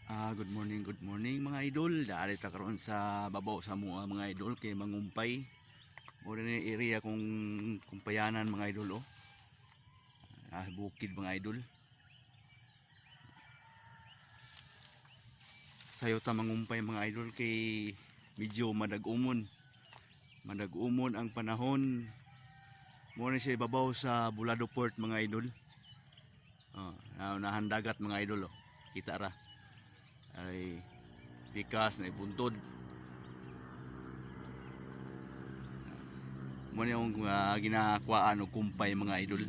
Good morning mga idol. Dali ta karon sa babaw sa mga idol kay mangumpay. Mura ni area kung kumpayanan mga idol oh. Bukid mga idol. Sayo ta mangumpay mga idol kay medyo madag-umon. Madag-umon ang panahon. Mura ni siya babaw sa Bulado Port mga idol. Nahandagat mga idol oh. Kita ra. Ay pikas na ibuntod mo na yung ginakuaan o kumpay mga idol.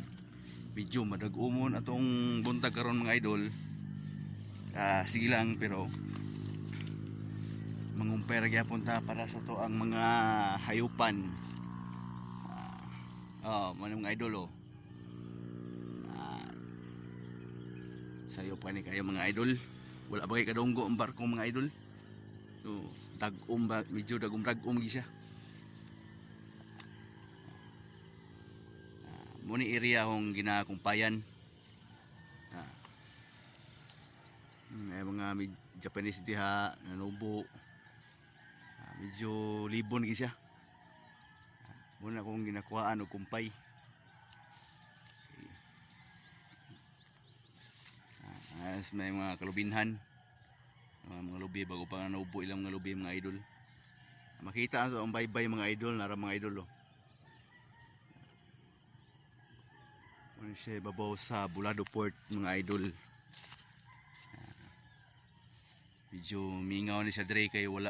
Medyo madag-umon atong buntag karon mga idol. Sige lang pero mangumpay ra gyapon ta para sa to ang mga hayupan. Mo mga idol oh. Sayo pa ni kayo mga idol. Wala ba kay kadunggo ang barko mga idol? So, medyo dagum-dagum siya. Muni area akong ginakumpayan. May mga Japanese diha, nanubo. Medyo libon siya. Muna akong ginakuhaan o kumpay. May mga kalubinhan, mga lubi bago pa naubo ilang mga lubi mga idol. Makita ang baybay mga idol, nara mga idol oh. Ano siya babaw sa Bulado Port mga idol. Medyo mingaw ni siya dre kay wala